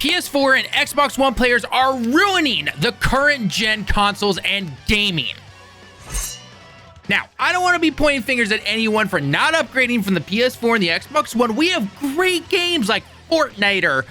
PS4 and Xbox One players are ruining the current gen consoles and gaming. Now, I don't want to be pointing fingers at anyone for not upgrading from the PS4 and the Xbox One. We have great games like Fortnite or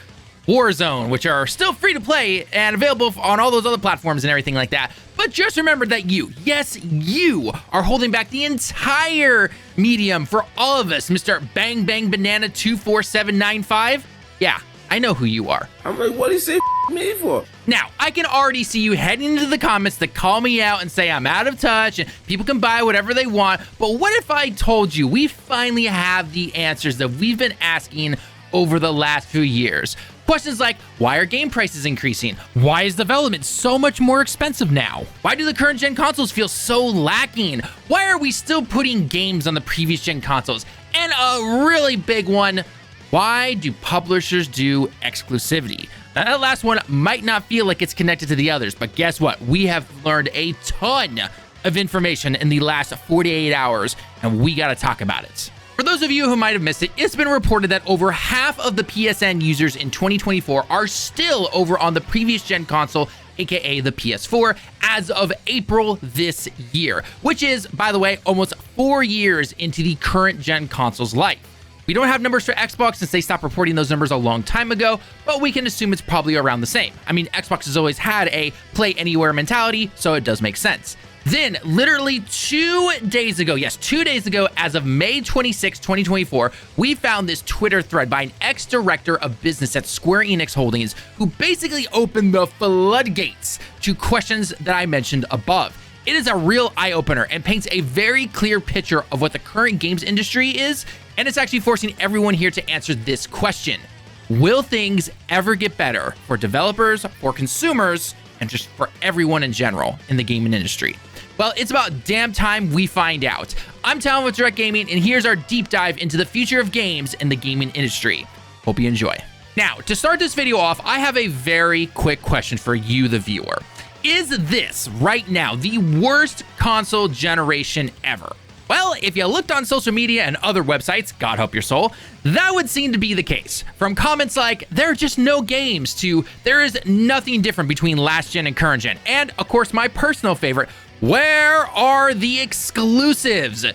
Warzone, which are still free to play and available on all those other platforms and everything like that. But just remember that you, yes, you are holding back the entire medium for all of us, Mr. Bang Bang Banana 24795. Yeah, I know who you are. I'm like, what do you say me for? Now, I can already see you heading into the comments to call me out and say I'm out of touch and people can buy whatever they want. But what if I told you we finally have the answers that we've been asking over the last few years? Questions like, why are game prices increasing? Why is development so much more expensive now? Why do the current gen consoles feel so lacking? Why are we still putting games on the previous gen consoles? And a really big one, why do publishers do exclusivity? Now, that last one might not feel like it's connected to the others, but guess what? We have learned a ton of information in the last 48 hours, and we gotta talk about it. For those of you who might have missed it, it's been reported that over half of the PSN users in 2024 are still over on the previous gen console, aka the PS4, as of April this year, which is, by the way, almost 4 years into the current gen console's life. We don't have numbers for Xbox since they stopped reporting those numbers a long time ago, but we can assume it's probably around the same. I mean, Xbox has always had a play anywhere mentality, so it does make sense. Then, literally 2 days ago, yes, 2 days ago, as of May 26, 2024, we found this Twitter thread by an ex-director of business at Square Enix Holdings who basically opened the floodgates to questions that I mentioned above. It is a real eye-opener and paints a very clear picture of what the current games industry is, and it's actually forcing everyone here to answer this question. Will things ever get better for developers, for consumers, and just for everyone in general in the gaming industry? Well, it's about damn time we find out. I'm Talon with Direct Gaming, and here's our deep dive into the future of games in the gaming industry. Hope you enjoy. Now, to start this video off, I have a very quick question for you, the viewer. Is this, right now, the worst console generation ever? Well, if you looked on social media and other websites, God help your soul, that would seem to be the case. From comments like, there are just no games, to there is nothing different between last gen and current gen. And, of course, my personal favorite, where are the exclusives?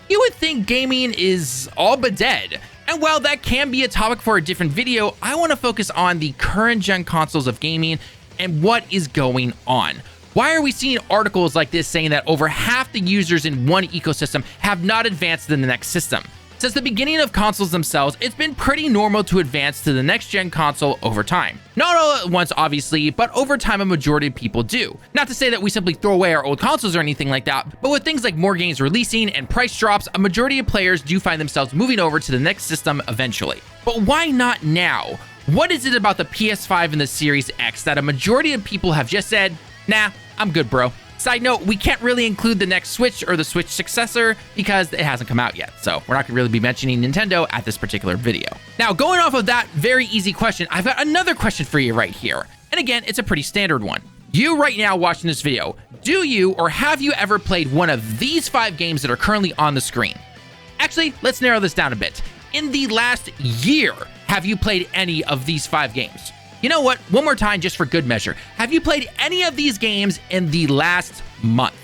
You would think gaming is all but dead. And while that can be a topic for a different video, I want to focus on the current gen consoles of gaming and what is going on. Why are we seeing articles like this saying that over half the users in one ecosystem have not advanced to the next system? Since the beginning of consoles themselves, it's been pretty normal to advance to the next gen console over time. Not all at once, obviously, but over time a majority of people do. Not to say that we simply throw away our old consoles or anything like that, but with things like more games releasing and price drops, a majority of players do find themselves moving over to the next system eventually. But why not now? What is it about the PS5 and the Series X that a majority of people have just said, nah, I'm good, bro? Side note, we can't really include the next Switch or the Switch successor because it hasn't come out yet, so we're not gonna really be mentioning Nintendo at this particular video. Now, going off of that very easy question, I've got another question for you right here. And again, it's a pretty standard one. You right now watching this video, do you or have you ever played one of these 5 games that are currently on the screen? Actually, let's narrow this down a bit. In the last year, have you played any of these 5 games? You know what? One more time, just for good measure. Have you played any of these games in the last month?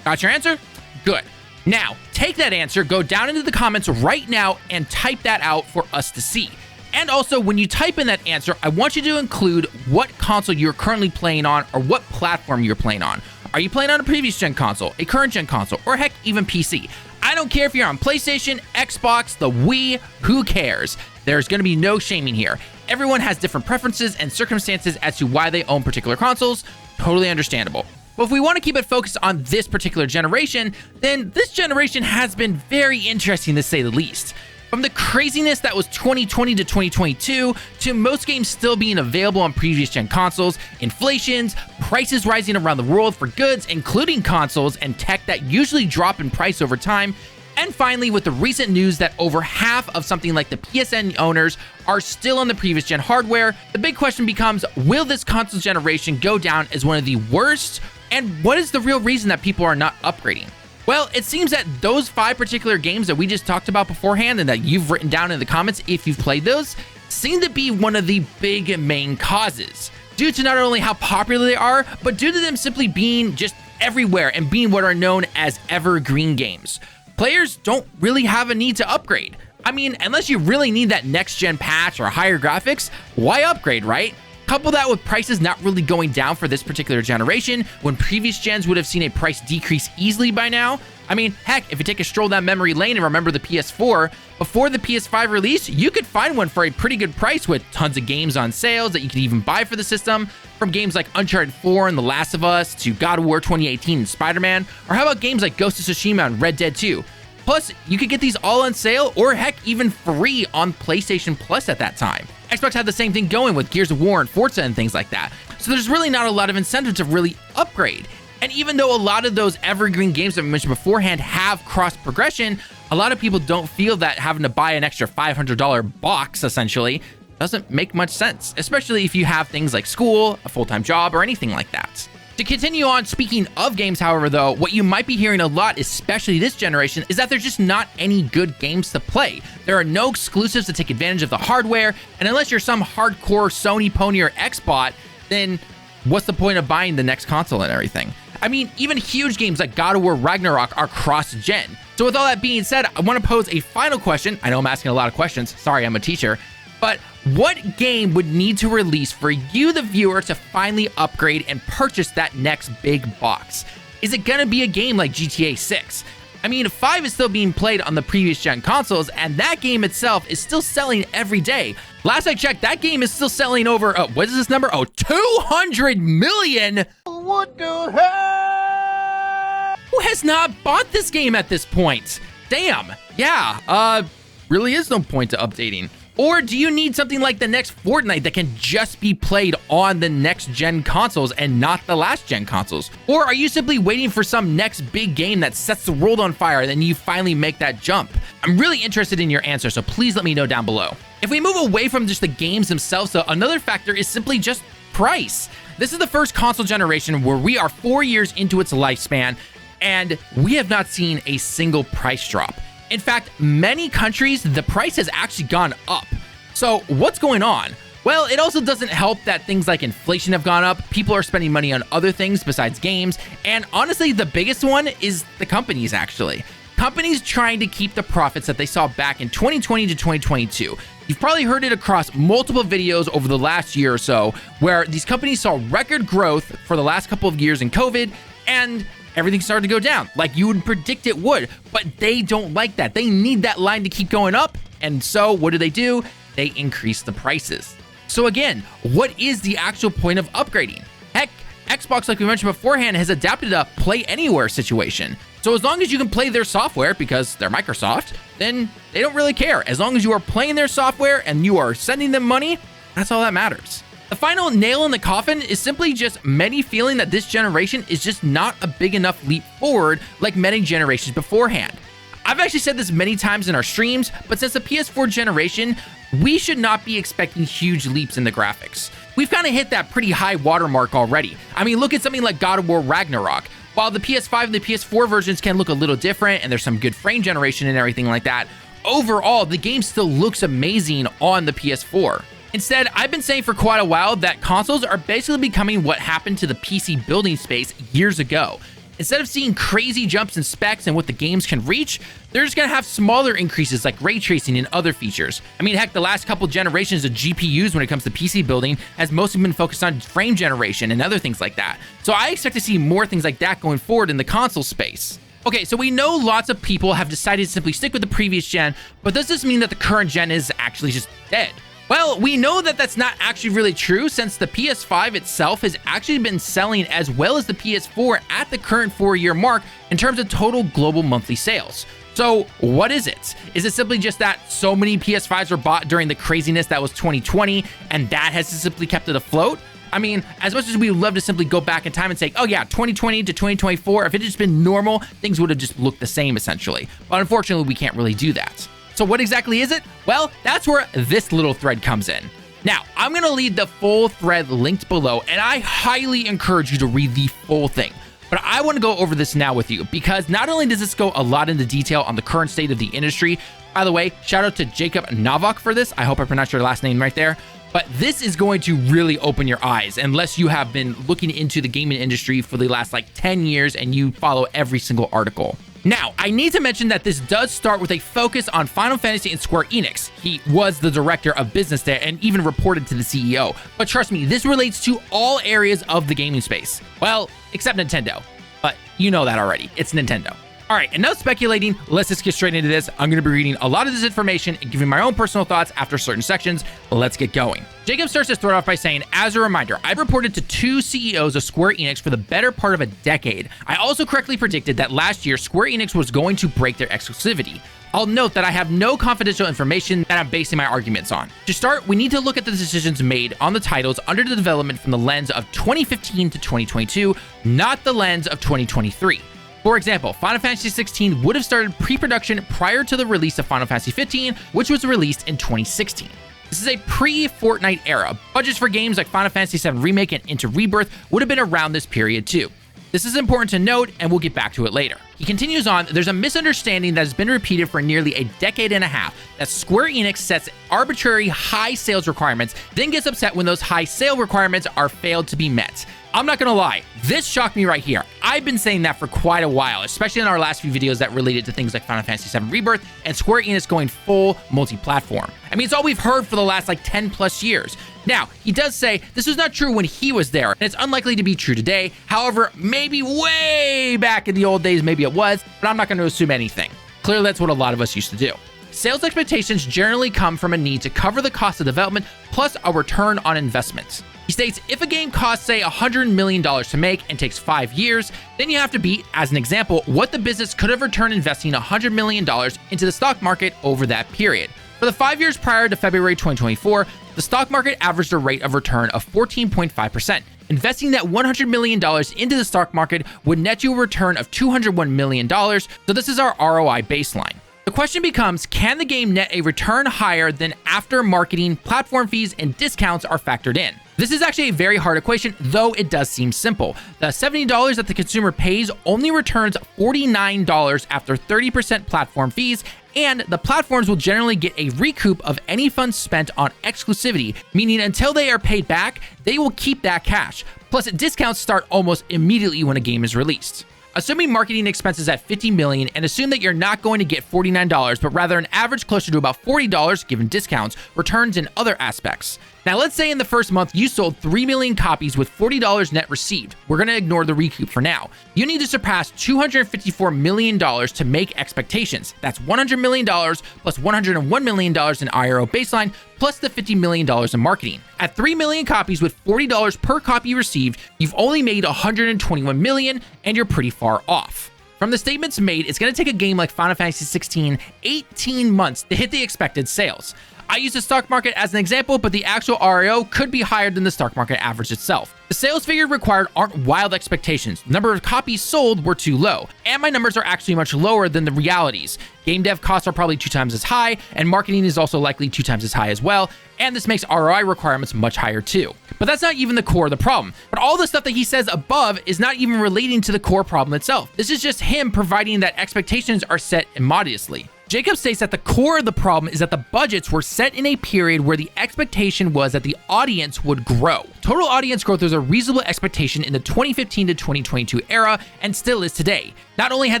Got your answer? Good. Now, take that answer, go down into the comments right now, and type that out for us to see. And also, when you type in that answer, I want you to include what console you're currently playing on or what platform you're playing on. Are you playing on a previous gen console, a current gen console, or heck, even PC? I don't care if you're on PlayStation, Xbox, the Wii, who cares? There's going to be no shaming here. Everyone has different preferences and circumstances as to why they own particular consoles. Totally understandable. But if we want to keep it focused on this particular generation, then this generation has been very interesting to say the least. From the craziness that was 2020 to 2022, to most games still being available on previous gen consoles, inflations, prices rising around the world for goods, including consoles and tech that usually drop in price over time, and finally, with the recent news that over half of something like the PSN owners are still on the previous gen hardware, the big question becomes, will this console generation go down as one of the worst? And what is the real reason that people are not upgrading? Well, it seems that those 5 particular games that we just talked about beforehand and that you've written down in the comments if you've played those, seem to be one of the big main causes, due to not only how popular they are, but due to them simply being just everywhere and being what are known as evergreen games. Players don't really have a need to upgrade. I mean, unless you really need that next gen patch or higher graphics, why upgrade, right? Couple that with prices not really going down for this particular generation, when previous gens would have seen a price decrease easily by now. I mean, heck, if you take a stroll down memory lane and remember the PS4, before the PS5 release, you could find one for a pretty good price with tons of games on sales that you could even buy for the system, from games like Uncharted 4 and The Last of Us to God of War 2018 and Spider-Man, or how about games like Ghost of Tsushima and Red Dead 2? Plus, you could get these all on sale or heck, even free on PlayStation Plus at that time. Xbox had the same thing going with Gears of War and Forza and things like that. So there's really not a lot of incentive to really upgrade. And even though a lot of those evergreen games that we mentioned beforehand have cross progression, a lot of people don't feel that having to buy an extra $500 box, essentially, doesn't make much sense, especially if you have things like school, a full-time job, or anything like that. To continue on, speaking of games, however, though, what you might be hearing a lot, especially this generation, is that there's just not any good games to play. There are no exclusives to take advantage of the hardware, and unless you're some hardcore Sony pony or Xbot, then what's the point of buying the next console and everything? I mean, even huge games like God of War Ragnarok are cross-gen. So with all that being said, I want to pose a final question. I know I'm asking a lot of questions. Sorry, I'm a teacher. But what game would need to release for you, the viewer, to finally upgrade and purchase that next big box? Is it going to be a game like GTA 6? I mean, 5 is still being played on the previous gen consoles, and that game itself is still selling every day. Last I checked, that game is still selling over, what is this number? 200 million! What the hell? Who has not bought this game at this point? Damn. Yeah, really is no point to updating. Or do you need something like the next Fortnite that can just be played on the next gen consoles and not the last gen consoles? Or are you simply waiting for some next big game that sets the world on fire and then you finally make that jump? I'm really interested in your answer, so please let me know down below. If we move away from just the games themselves, though, another factor is simply just price. This is the first console generation where we are 4 years into its lifespan, and we have not seen a single price drop. In fact, many countries, the price has actually gone up. So what's going on? Well, it also doesn't help that things like inflation have gone up, people are spending money on other things besides games, and honestly, the biggest one is the companies, actually. Companies trying to keep the profits that they saw back in 2020 to 2022. You've probably heard it across multiple videos over the last year or so, where these companies saw record growth for the last couple of years in COVID, and everything started to go down, like you would predict it would, but they don't like that. They need that line to keep going up, and so what do? They increase the prices. So again, what is the actual point of upgrading? Heck, Xbox, like we mentioned beforehand, has adapted a play anywhere situation. So as long as you can play their software, because they're Microsoft, then they don't really care. As long as you are playing their software and you are sending them money, that's all that matters. The final nail in the coffin is simply just many feeling that this generation is just not a big enough leap forward like many generations beforehand. I've actually said this many times in our streams, but since the PS4 generation, we should not be expecting huge leaps in the graphics. We've kind of hit that pretty high watermark already. I mean, look at something like God of War Ragnarok. While the PS5 and the PS4 versions can look a little different and there's some good frame generation and everything like that, overall, the game still looks amazing on the PS4. Instead, I've been saying for quite a while that consoles are basically becoming what happened to the PC building space years ago. Instead of seeing crazy jumps in specs and what the games can reach, they're just going to have smaller increases like ray tracing and other features. I mean, heck, the last couple generations of GPUs when it comes to PC building has mostly been focused on frame generation and other things like that. So I expect to see more things like that going forward in the console space. Okay, so we know lots of people have decided to simply stick with the previous gen, but does this mean that the current gen is actually just dead? Well, we know that that's not actually really true, since the PS5 itself has actually been selling as well as the PS4 at the current 4-year mark in terms of total global monthly sales. So what is it? Is it simply just that so many PS5s were bought during the craziness that was 2020 and that has simply kept it afloat? I mean, as much as we would love to simply go back in time and say, oh yeah, 2020 to 2024, if it had just been normal, things would have just looked the same essentially. But unfortunately, we can't really do that. So what exactly is it? Well, that's where this little thread comes in. Now, I'm going to leave the full thread linked below, and I highly encourage you to read the full thing. But I want to go over this now with you, because not only does this go a lot into detail on the current state of the industry, By the way, shout out to Jacob Novak for this. I hope I pronounced your last name right there. But this is going to really open your eyes unless you have been looking into the gaming industry for the last like 10 years and you follow every single article. Now, I need to mention that this does start with a focus on Final Fantasy and Square Enix. He was the director of business there and even reported to the CEO. But trust me, this relates to all areas of the gaming space. Well, except Nintendo. But you know that already. It's Nintendo. All right, enough speculating. Let's just get straight into this. I'm going to be reading a lot of this information and giving my own personal thoughts after certain sections. Let's get going. Jacob starts this thread off by saying, as a reminder, I've reported to 2 CEOs of Square Enix for the better part of a decade. I also correctly predicted that last year, Square Enix was going to break their exclusivity. I'll note that I have no confidential information that I'm basing my arguments on. To start, we need to look at the decisions made on the titles under the development from the lens of 2015 to 2022, not the lens of 2023. For example, Final Fantasy 16 would have started pre-production prior to the release of Final Fantasy 15, which was released in 2016. This is a pre-Fortnite era. Budgets for games like Final Fantasy 7 Remake and Into Rebirth would have been around this period too. This is important to note, and we'll get back to it later. He continues on, there's a misunderstanding that has been repeated for nearly a decade and a half that Square Enix sets arbitrary high sales requirements, then gets upset when those high sale requirements are failed to be met. I'm not gonna lie, this shocked me right here. I've been saying that for quite a while, especially in our last few videos that related to things like Final Fantasy 7 Rebirth and Square Enix going full multi-platform. I mean, it's all we've heard for the last like 10 plus years. Now, he does say this was not true when he was there, and it's unlikely to be true today. However, maybe way back in the old days, maybe it was, but I'm not gonna assume anything. Clearly, that's what a lot of us used to do. Sales expectations generally come from a need to cover the cost of development plus a return on investment. He states, if a game costs, say, $100 million to make and takes 5 years, then you have to beat, as an example, what the business could have returned investing $100 million into the stock market over that period. For the 5 years prior to February 2024, the stock market averaged a rate of return of 14.5%. Investing that $100 million into the stock market would net you a return of $201 million, so this is our ROI baseline. The question becomes, can the game net a return higher than after marketing, platform fees, and discounts are factored in? This is actually a very hard equation, though it does seem simple. The $70 that the consumer pays only returns $49 after 30% platform fees, and the platforms will generally get a recoup of any funds spent on exclusivity, meaning until they are paid back, they will keep that cash. Plus, discounts start almost immediately when a game is released. Assuming marketing expenses at $50 million and assume that you're not going to get $49, but rather an average closer to about $40 given discounts, returns, and other aspects. Now, let's say in the first month you sold 3 million copies with $40 net received. We're going to ignore the recoup for now. You need to surpass $254 million to make expectations. That's $100 million plus $101 million in IRO baseline plus the $50 million in marketing. At 3 million copies with $40 per copy received, you've only made $121 million, and you're pretty far off. From the statements made, it's going to take a game like Final Fantasy 16 18 months to hit the expected sales. I use the stock market as an example, but the actual ROI could be higher than the stock market average itself. The sales figures required aren't wild expectations. The number of copies sold were too low, and my numbers are actually much lower than the realities. Game dev costs are probably 2 times as high, and marketing is also likely 2 times as high as well, and this makes ROI requirements much higher too. But that's not even the core of the problem. But all the stuff that he says above is not even relating to the core problem itself. This is just him providing that expectations are set immodestly. Jacob states that the core of the problem is that the budgets were set in a period where the expectation was that the audience would grow. Total audience growth was a reasonable expectation in the 2015 to 2022 era and still is today. Not only had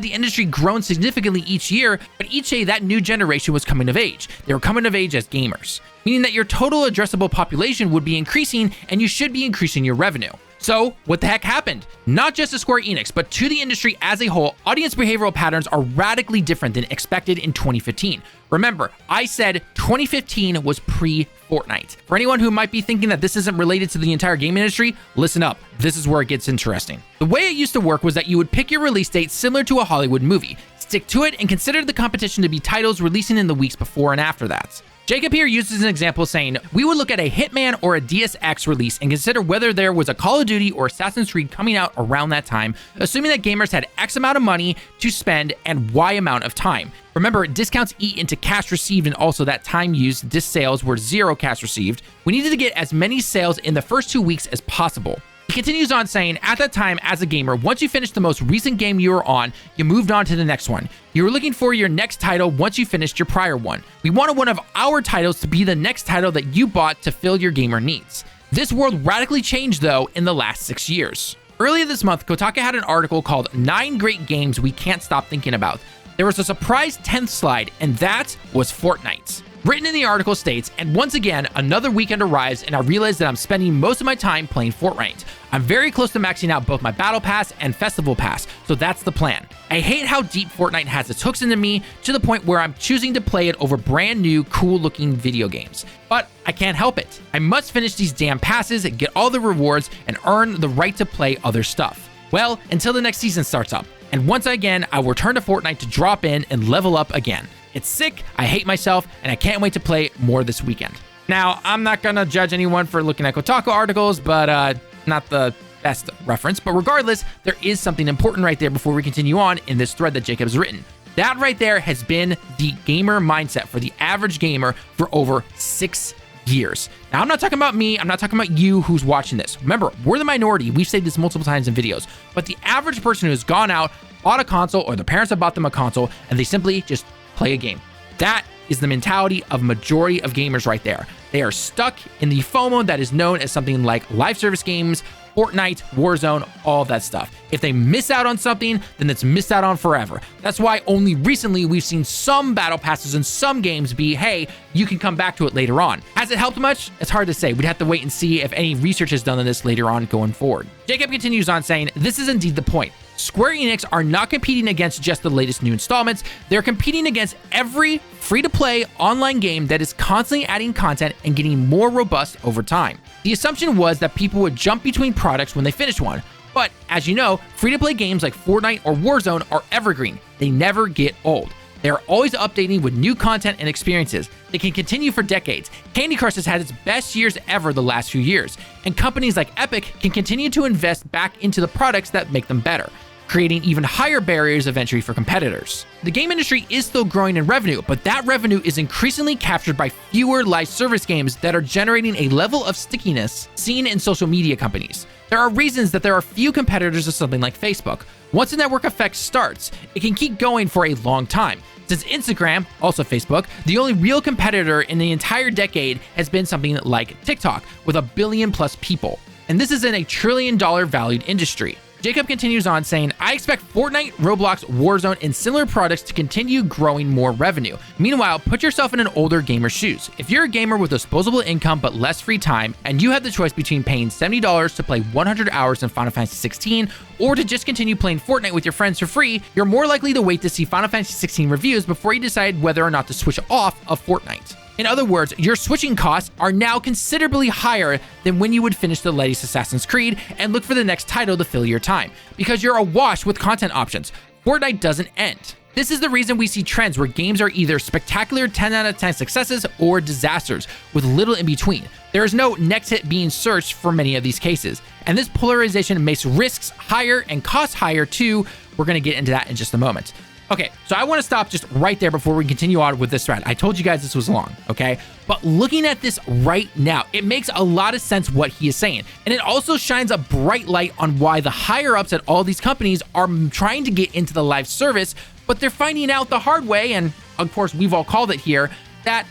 the industry grown significantly each year, but each day that new generation was coming of age. They were coming of age as gamers, meaning that your total addressable population would be increasing and you should be increasing your revenue. So, what the heck happened? Not just to Square Enix, but to the industry as a whole, audience behavioral patterns are radically different than expected in 2015. Remember, I said 2015 was pre-Fortnite. For anyone who might be thinking that this isn't related to the entire game industry, listen up. This is where it gets interesting. The way it used to work was that you would pick your release date similar to a Hollywood movie, stick to it, and consider the competition to be titles releasing in the weeks before and after that. Jacob here uses an example saying, we would look at a Hitman or a Deus Ex release and consider whether there was a Call of Duty or Assassin's Creed coming out around that time, assuming that gamers had X amount of money to spend and Y amount of time. Remember, discounts eat into cash received and also that time used, disc sales were 0 cash received. We needed to get as many sales in the first 2 weeks as possible. He continues on saying, at that time, as a gamer, once you finished the most recent game you were on, you moved on to the next one. You were looking for your next title once you finished your prior one. We wanted one of our titles to be the next title that you bought to fill your gamer needs. This world radically changed, though, in the last 6 years. Earlier this month, Kotaku had an article called 9 Great Games We Can't Stop Thinking About. There was a surprise 10th slide, and that was Fortnite. Written in the article states, and once again, another weekend arrives and I realize that I'm spending most of my time playing Fortnite. I'm very close to maxing out both my Battle Pass and Festival Pass, so that's the plan. I hate how deep Fortnite has its hooks into me to the point where I'm choosing to play it over brand new, cool looking video games. But I can't help it. I must finish these damn passes, get all the rewards, and earn the right to play other stuff. Well, until the next season starts up. And once again, I will return to Fortnite to drop in and level up again. It's sick, I hate myself, and I can't wait to play more this weekend. Now, I'm not gonna judge anyone for looking at Kotaku articles, but not the best reference. But regardless, there is something important right there before we continue on in this thread that Jacob has written. That right there has been the gamer mindset for the average gamer for over 6 years. Now, I'm not talking about me, I'm not talking about you who's watching this. Remember, we're the minority, we've said this multiple times in videos, but the average person who's gone out, bought a console, or their parents have bought them a console, and they simply just play a game. That is the mentality of majority of gamers right there. They are stuck in the FOMO that is known as something like live service games, Fortnite, Warzone, all that stuff. If they miss out on something, then it's missed out on forever. That's why only recently we've seen some battle passes in some games be, hey, you can come back to it later on. Has it helped much? It's hard to say. We'd have to wait and see if any research is done on this later on going forward. Jacob continues on saying, this is indeed the point. Square Enix are not competing against just the latest new installments, they're competing against every free-to-play online game that is constantly adding content and getting more robust over time. The assumption was that people would jump between products when they finished one, but as you know, free-to-play games like Fortnite or Warzone are evergreen. They never get old. They are always updating with new content and experiences. They can continue for decades. Candy Crush has had its best years ever the last few years, and companies like Epic can continue to invest back into the products that make them better, creating even higher barriers of entry for competitors. The game industry is still growing in revenue, but that revenue is increasingly captured by fewer live service games that are generating a level of stickiness seen in social media companies. There are reasons that there are few competitors of something like Facebook. Once the network effect starts, it can keep going for a long time. Since Instagram, also Facebook, the only real competitor in the entire decade has been something like TikTok, with 1 billion plus people. And this is in a $1 trillion valued industry. Jacob continues on saying, I expect Fortnite, Roblox, Warzone, and similar products to continue growing more revenue. Meanwhile, put yourself in an older gamer's shoes. If you're a gamer with disposable income but less free time, and you have the choice between paying $70 to play 100 hours in Final Fantasy XVI, or to just continue playing Fortnite with your friends for free, you're more likely to wait to see Final Fantasy XVI reviews before you decide whether or not to switch off of Fortnite. In other words, your switching costs are now considerably higher than when you would finish the latest Assassin's Creed and look for the next title to fill your time, because you're awash with content options. Fortnite doesn't end. This is the reason we see trends where games are either spectacular 10 out of 10 successes or disasters, with little in between. There is no next hit being searched for many of these cases, and this polarization makes risks higher and costs higher too. We're going to get into that in just a moment. Okay, so I want to stop just right there before we continue on with this thread. I told you guys this was long, okay? But looking at this right now, it makes a lot of sense what he is saying. And it also shines a bright light on why the higher ups at all these companies are trying to get into the live service, but they're finding out the hard way, and of course we've all called it here, that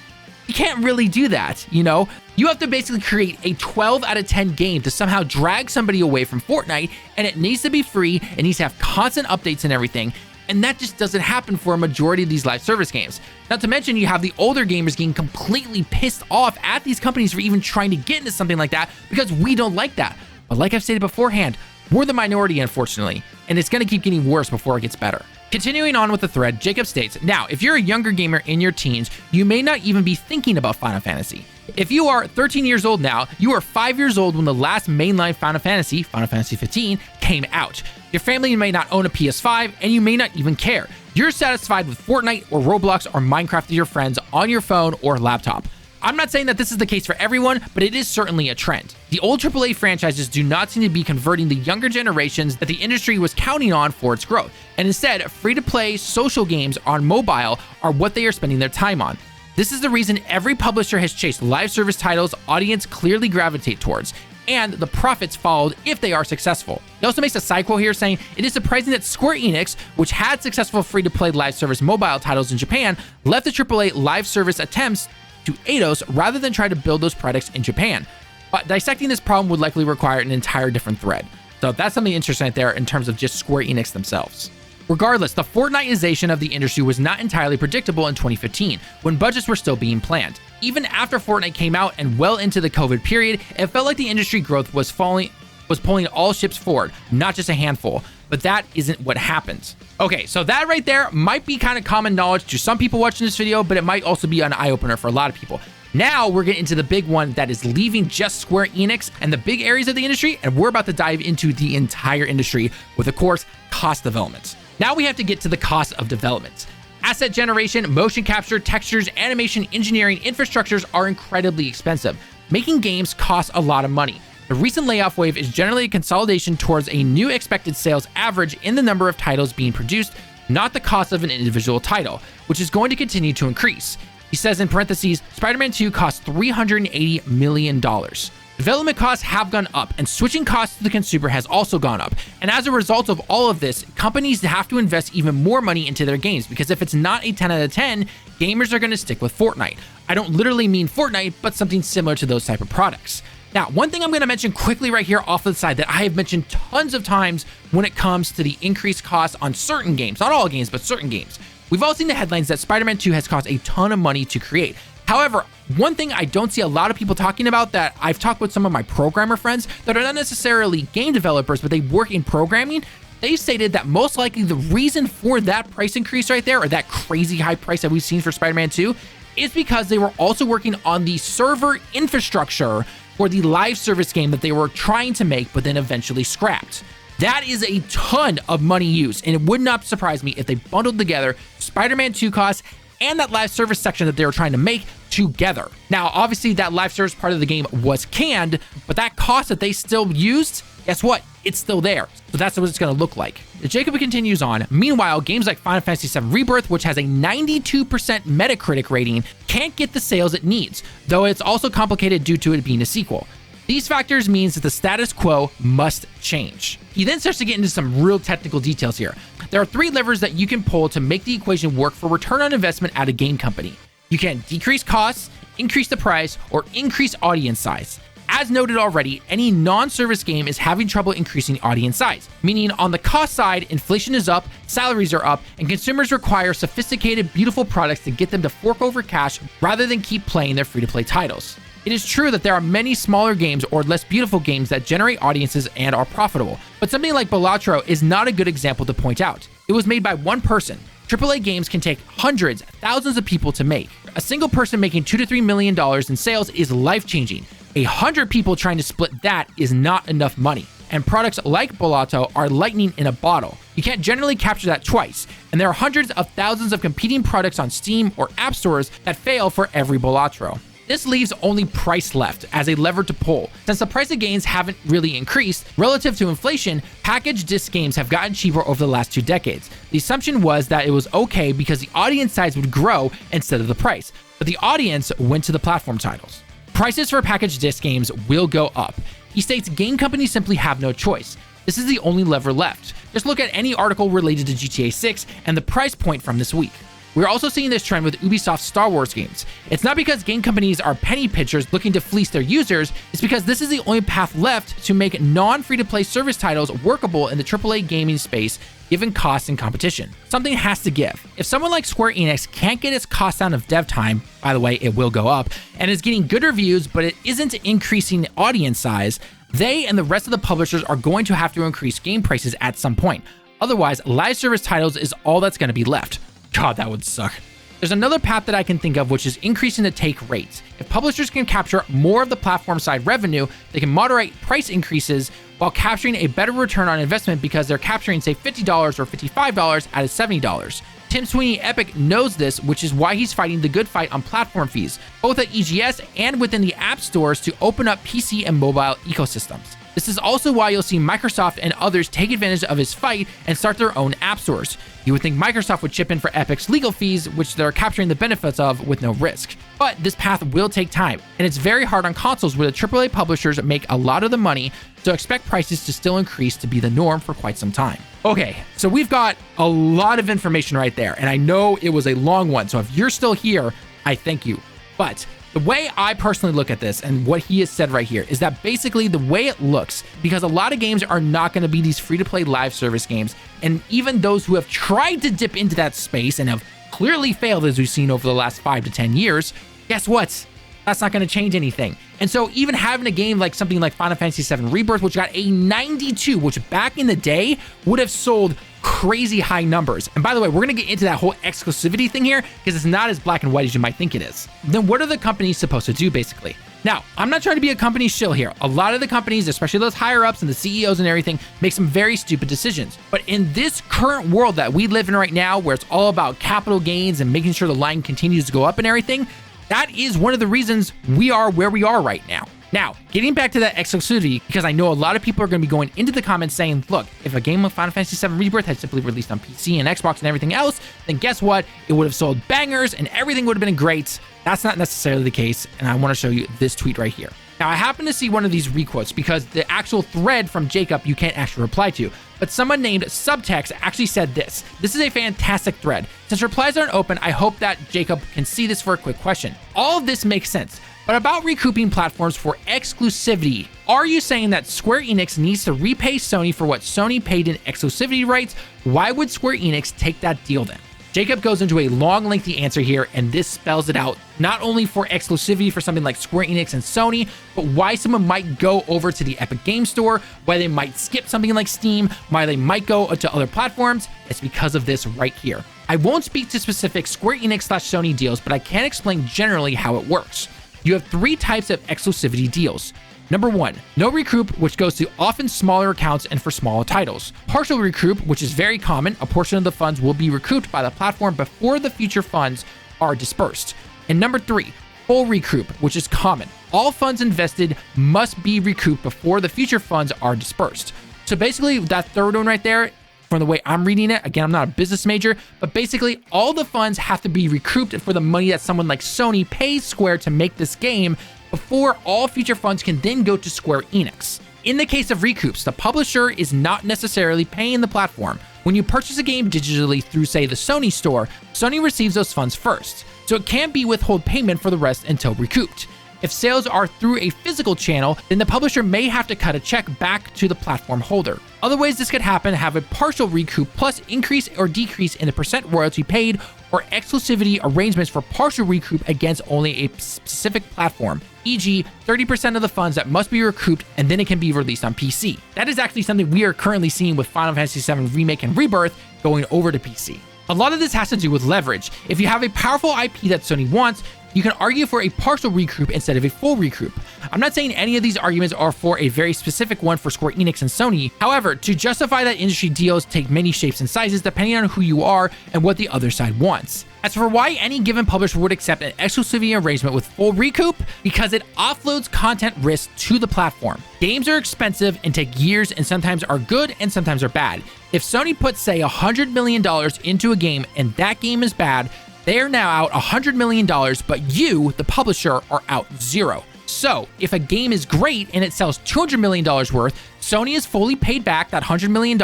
you can't really do that, you know? You have to basically create a 12 out of 10 game to somehow drag somebody away from Fortnite, and it needs to be free, it needs to have constant updates and everything. And that just doesn't happen for a majority of these live service games. Not to mention, you have the older gamers getting completely pissed off at these companies for even trying to get into something like that because we don't like that. But like I've stated beforehand, we're the minority, unfortunately, and it's going to keep getting worse before it gets better. Continuing on with the thread, Jacob states, now, if you're a younger gamer in your teens, you may not even be thinking about Final Fantasy. If you are 13 years old now, you are 5 years old when the last mainline Final Fantasy 15, came out. Your family may not own a PS5, and you may not even care. You're satisfied with Fortnite or Roblox or Minecraft with your friends on your phone or laptop. I'm not saying that this is the case for everyone, but it is certainly a trend. The old AAA franchises do not seem to be converting the younger generations that the industry was counting on for its growth, and instead, free-to-play social games on mobile are what they are spending their time on. This is the reason every publisher has chased live service titles audience clearly gravitate towards. and the profits followed if they are successful. He also makes a side quote here saying, "It is surprising that Square Enix, which had successful free-to-play live service mobile titles in Japan, left the AAA live service attempts to Eidos rather than try to build those products in Japan." But dissecting this problem would likely require an entire different thread. So that's something interesting right there in terms of just Square Enix themselves. Regardless, the Fortniteization of the industry was not entirely predictable in 2015, when budgets were still being planned. Even after Fortnite came out and well into the COVID period, it felt like the industry growth was pulling all ships forward, not just a handful. But that isn't what happened. Okay, so that right there might be kind of common knowledge to some people watching this video, but it might also be an eye-opener for a lot of people. Now we're getting into the big one that is leaving just Square Enix and the big areas of the industry, and we're about to dive into the entire industry with, of course, cost development. Now we have to get to the cost of development. Asset generation, motion capture, textures, animation, engineering, infrastructures are incredibly expensive. Making games costs a lot of money. The recent layoff wave is generally a consolidation towards a new expected sales average in the number of titles being produced, not the cost of an individual title, which is going to continue to increase. He says in parentheses, Spider-Man 2 cost $380 million. Development costs have gone up, and switching costs to the consumer has also gone up. And as a result of all of this, companies have to invest even more money into their games, because if it's not a 10 out of 10, gamers are going to stick with Fortnite. I don't literally mean Fortnite, but something similar to those type of products. Now, one thing I'm going to mention quickly right here off to the side that I have mentioned tons of times when it comes to the increased costs on certain games, not all games, but certain games. We've all seen the headlines that Spider-Man 2 has cost a ton of money to create. However, one thing I don't see a lot of people talking about that I've talked with some of my programmer friends that are not necessarily game developers, but they work in programming, they stated that most likely the reason for that price increase right there, or that crazy high price that we've seen for Spider-Man 2, is because they were also working on the server infrastructure for the live service game that they were trying to make, but then eventually scrapped. That is a ton of money used, and it would not surprise me if they bundled together Spider-Man 2 costs and that live service section that they were trying to make together. Now, obviously, that live service part of the game was canned, but that cost that they still used, guess what? It's still there. So that's what it's going to look like. Jacob continues on. Meanwhile, games like Final Fantasy VII Rebirth, which has a 92% Metacritic rating, can't get the sales it needs, though it's also complicated due to it being a sequel. These factors means that the status quo must change. He then starts to get into some real technical details here. There are 3 levers that you can pull to make the equation work for return on investment at a game company. You can decrease costs, increase the price, or increase audience size. As noted already, any non-service game is having trouble increasing audience size, meaning on the cost side, inflation is up, salaries are up, and consumers require sophisticated, beautiful products to get them to fork over cash rather than keep playing their free-to-play titles. It is true that there are many smaller games or less beautiful games that generate audiences and are profitable, but something like Balatro is not a good example to point out. It was made by one person. AAA games can take hundreds, thousands of people to make. A single person making $2 to $3 million in sales is life-changing. 100 people trying to split that is not enough money. And products like Balatro are lightning in a bottle. You can't generally capture that twice, and there are hundreds of thousands of competing products on Steam or app stores that fail for every Balatro. This leaves only price left as a lever to pull. Since the price of games haven't really increased, relative to inflation, packaged disc games have gotten cheaper over the last 2 decades. The assumption was that it was okay because the audience size would grow instead of the price, but the audience went to the platform titles. Prices for packaged disc games will go up. He states game companies simply have no choice. This is the only lever left. Just look at any article related to GTA 6 and the price point from this week. We're also seeing this trend with Ubisoft's Star Wars games. It's not because game companies are penny pinchers looking to fleece their users, it's because this is the only path left to make non-free-to-play service titles workable in the AAA gaming space given costs and competition. Something has to give. If someone like Square Enix can't get its cost down of dev time, by the way, it will go up, and is getting good reviews, but it isn't increasing audience size, they and the rest of the publishers are going to have to increase game prices at some point. Otherwise, live service titles is all that's going to be left. God, that would suck. There's another path that I can think of, which is increasing the take rates. If publishers can capture more of the platform side revenue, they can moderate price increases while capturing a better return on investment because they're capturing, say, $50 or $55 out of $70. Tim Sweeney Epic knows this, which is why he's fighting the good fight on platform fees, both at EGS and within the app stores to open up PC and mobile ecosystems. This is also why you'll see Microsoft and others take advantage of his fight and start their own app stores. You would think Microsoft would chip in for Epic's legal fees, which they're capturing the benefits of with no risk. But this path will take time, and it's very hard on consoles where the AAA publishers make a lot of the money, so expect prices to still increase to be the norm for quite some time. Okay, so we've got a lot of information right there, and I know it was a long one, so if you're still here, I thank you. But the way I personally look at this and what he has said right here is that basically the way it looks, because a lot of games are not going to be these free-to-play live service games, and even those who have tried to dip into that space and have clearly failed, as we've seen over the last 5 to 10 years, guess what? That's not going to change anything. And so even having a game like something like Final Fantasy VII Rebirth, which got a 92, which back in the day would have sold crazy high numbers. And by the way, we're going to get into that whole exclusivity thing here because it's not as black and white as you might think it is. Then what are the companies supposed to do basically? Now, I'm not trying to be a company shill here. A lot of the companies, especially those higher ups and the CEOs and everything, make some very stupid decisions. But in this current world that we live in right now, where it's all about capital gains and making sure the line continues to go up and everything, that is one of the reasons we are where we are right now. Now, getting back to that exclusivity, because I know a lot of people are going to be going into the comments saying, look, if a game like Final Fantasy VII Rebirth had simply released on PC and Xbox and everything else, then guess what? It would have sold bangers and everything would have been great. That's not necessarily the case, and I want to show you this tweet right here. Now, I happen to see one of these requotes because the actual thread from Jacob you can't actually reply to, but someone named Subtext actually said this. This is a fantastic thread. Since replies aren't open, I hope that Jacob can see this for a quick question. All of this makes sense, but about recouping platforms for exclusivity, are you saying that Square Enix needs to repay Sony for what Sony paid in exclusivity rights? Why would Square Enix take that deal then? Jacob goes into a long, lengthy answer here, and this spells it out, not only for exclusivity for something like Square Enix and Sony, but why someone might go over to the Epic Game Store, why they might skip something like Steam, why they might go to other platforms. It's because of this right here. I won't speak to specific Square Enix/Sony deals, but I can explain generally how it works. You have 3 types of exclusivity deals. Number 1, no recoup, which goes to often smaller accounts and for smaller titles. Partial recoup, which is very common. A portion of the funds will be recouped by the platform before the future funds are dispersed. And number 3, full recoup, which is common. All funds invested must be recouped before the future funds are dispersed. So basically that third one right there, from the way I'm reading it, again, I'm not a business major, but basically all the funds have to be recouped for the money that someone like Sony pays Square to make this game before all future funds can then go to Square Enix. In the case of recoups, the publisher is not necessarily paying the platform. When you purchase a game digitally through, say, the Sony store, Sony receives those funds first, so it can't be withhold payment for the rest until recouped. If sales are through a physical channel, then the publisher may have to cut a check back to the platform holder. Other ways this could happen have a partial recoup plus increase or decrease in the percent royalty paid, or exclusivity arrangements for partial recoup against only a specific platform, e.g. 30% of the funds that must be recouped and then it can be released on PC. That is actually something we are currently seeing with Final Fantasy VII Remake and Rebirth going over to PC. A lot of this has to do with leverage. If you have a powerful IP that Sony wants, you can argue for a partial recoup instead of a full recoup. I'm not saying any of these arguments are for a very specific one for Square Enix and Sony. However, to justify that, industry deals take many shapes and sizes depending on who you are and what the other side wants. As for why any given publisher would accept an exclusivity arrangement with full recoup, because it offloads content risk to the platform. Games are expensive and take years and sometimes are good and sometimes are bad. If Sony puts, say, $100 million into a game and that game is bad, they are now out $100 million, but you, the publisher, are out $0. So if a game is great and it sells $200 million worth, Sony is fully paid back that $100 million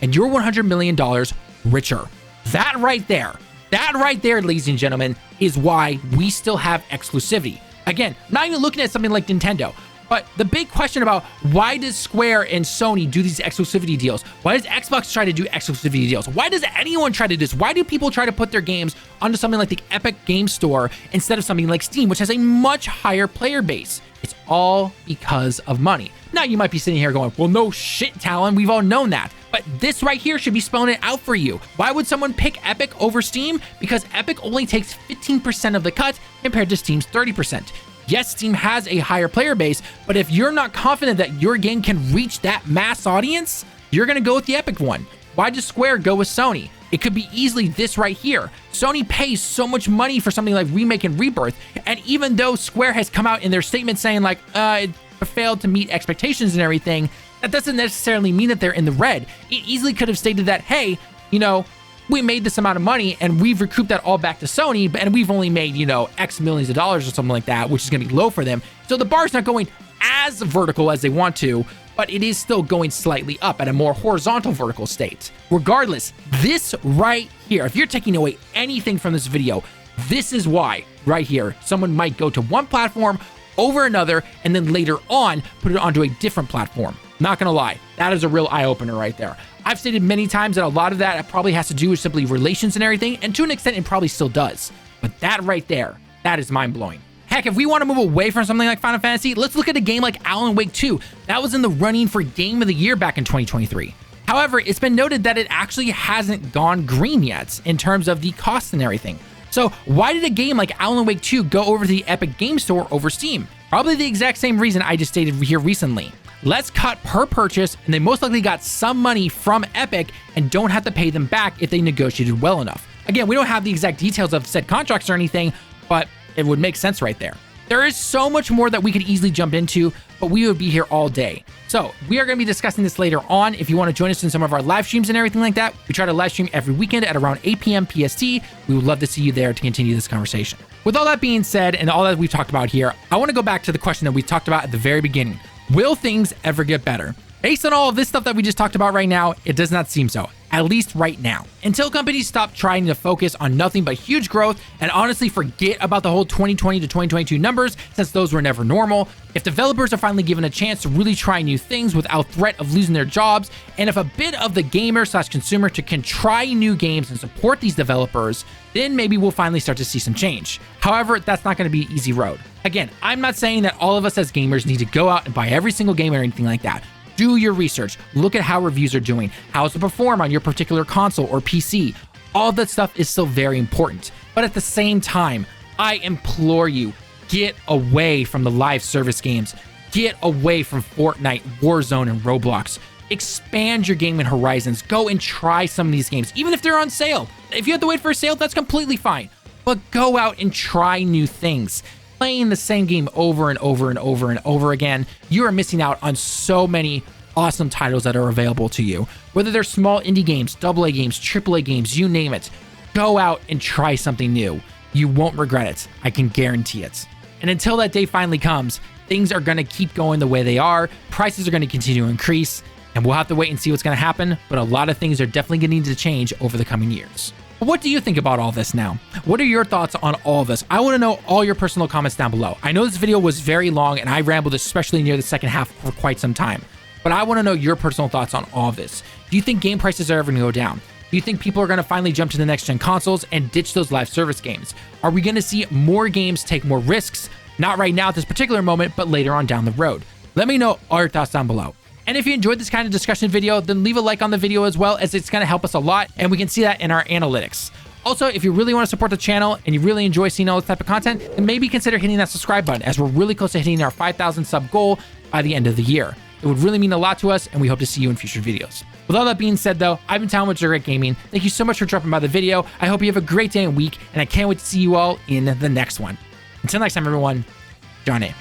and you're $100 million richer. That right there, ladies and gentlemen, is why we still have exclusivity. Again, not even looking at something like Nintendo, but the big question about why does Square and Sony do these exclusivity deals? Why does Xbox try to do exclusivity deals? Why does anyone try to do this? Why do people try to put their games onto something like the Epic Game Store instead of something like Steam, which has a much higher player base? It's all because of money. Now you might be sitting here going, well, no shit, Talon, we've all known that. But this right here should be spelling it out for you. Why would someone pick Epic over Steam? Because Epic only takes 15% of the cut compared to Steam's 30%. Yes, Steam has a higher player base, but if you're not confident that your game can reach that mass audience, you're going to go with the Epic one. Why does Square go with Sony? It could be easily this right here. Sony pays so much money for something like Remake and Rebirth, and even though Square has come out in their statement saying like, failed to meet expectations and everything, that doesn't necessarily mean that they're in the red. It easily could have stated that, hey, you know, we made this amount of money and we've recouped that all back to Sony, and we've only made, you know, X millions of dollars or something like that, which is going to be low for them. So the bar's not going as vertical as they want to, but it is still going slightly up at a more horizontal vertical state. Regardless, this right here, if you're taking away anything from this video, this is why right here, someone might go to one platform over another and then later on put it onto a different platform. Not gonna lie, that is a real eye-opener right there. I've stated many times that a lot of that probably has to do with simply relations and everything, and to an extent it probably still does. But that right there, that is mind-blowing. Heck, if we want to move away from something like Final Fantasy, let's look at a game like Alan Wake 2. That was in the running for Game of the Year back in 2023. However, it's been noted that it actually hasn't gone green yet in terms of the cost and everything. So why did a game like Alan Wake 2 go over to the Epic Game Store over Steam? Probably the exact same reason I just stated here recently. Less cut per purchase, and they most likely got some money from Epic and don't have to pay them back if they negotiated well enough. Again, we don't have the exact details of said contracts or anything, but it would make sense right there. There is so much more that we could easily jump into, but we would be here all day. So we are going to be discussing this later on. If you want to join us in some of our live streams and everything like that, we try to live stream every weekend at around 8 p.m. PST. We would love to see you there to continue this conversation. With all that being said, and all that we've talked about here, I want to go back to the question that we talked about at the very beginning. Will things ever get better? Based on all of this stuff that we just talked about right now, it does not seem so, at least right now. Until companies stop trying to focus on nothing but huge growth and honestly forget about the whole 2020 to 2022 numbers, since those were never normal, if developers are finally given a chance to really try new things without threat of losing their jobs, and if a bit of the gamer/consumer can try new games and support these developers, then maybe we'll finally start to see some change. However, that's not going to be an easy road. Again, I'm not saying that all of us as gamers need to go out and buy every single game or anything like that. Do your research. Look at how reviews are doing, how it's perform on your particular console or PC. All that stuff is still very important. But at the same time, I implore you, get away from the live service games. Get away from Fortnite, Warzone, and Roblox. Expand your gaming horizons. Go and try some of these games, even if they're on sale. If you have to wait for a sale, that's completely fine. But go out and try new things. Playing the same game over and over and over and over again, you are missing out on so many awesome titles that are available to you. Whether they're small indie games, AA games, AAA games, you name it. Go out and try something new. You won't regret it. I can guarantee it. And until that day finally comes, things are going to keep going the way they are. Prices are going to continue to increase, and we'll have to wait and see what's going to happen. But a lot of things are definitely going to need to change over the coming years. What do you think about all this now? What are your thoughts on all of this? I want to know all your personal comments down below. I know this video was very long and I rambled, especially near the second half, for quite some time. But I want to know your personal thoughts on all of this. Do you think game prices are ever going to go down? Do you think people are going to finally jump to the next gen consoles and ditch those live service games? Are we going to see more games take more risks? Not right now at this particular moment, but later on down the road. Let me know all your thoughts down below. And if you enjoyed this kind of discussion video, then leave a like on the video as well, as it's going to help us a lot, and we can see that in our analytics. Also, if you really want to support the channel and you really enjoy seeing all this type of content, then maybe consider hitting that subscribe button, as we're really close to hitting our 5,000 sub goal by the end of the year. It would really mean a lot to us, and we hope to see you in future videos. With all that being said though, I've been Talon with Great Gaming. Thank you so much for dropping by the video. I hope you have a great day and week, and I can't wait to see you all in the next one. Until next time, everyone, Johnny.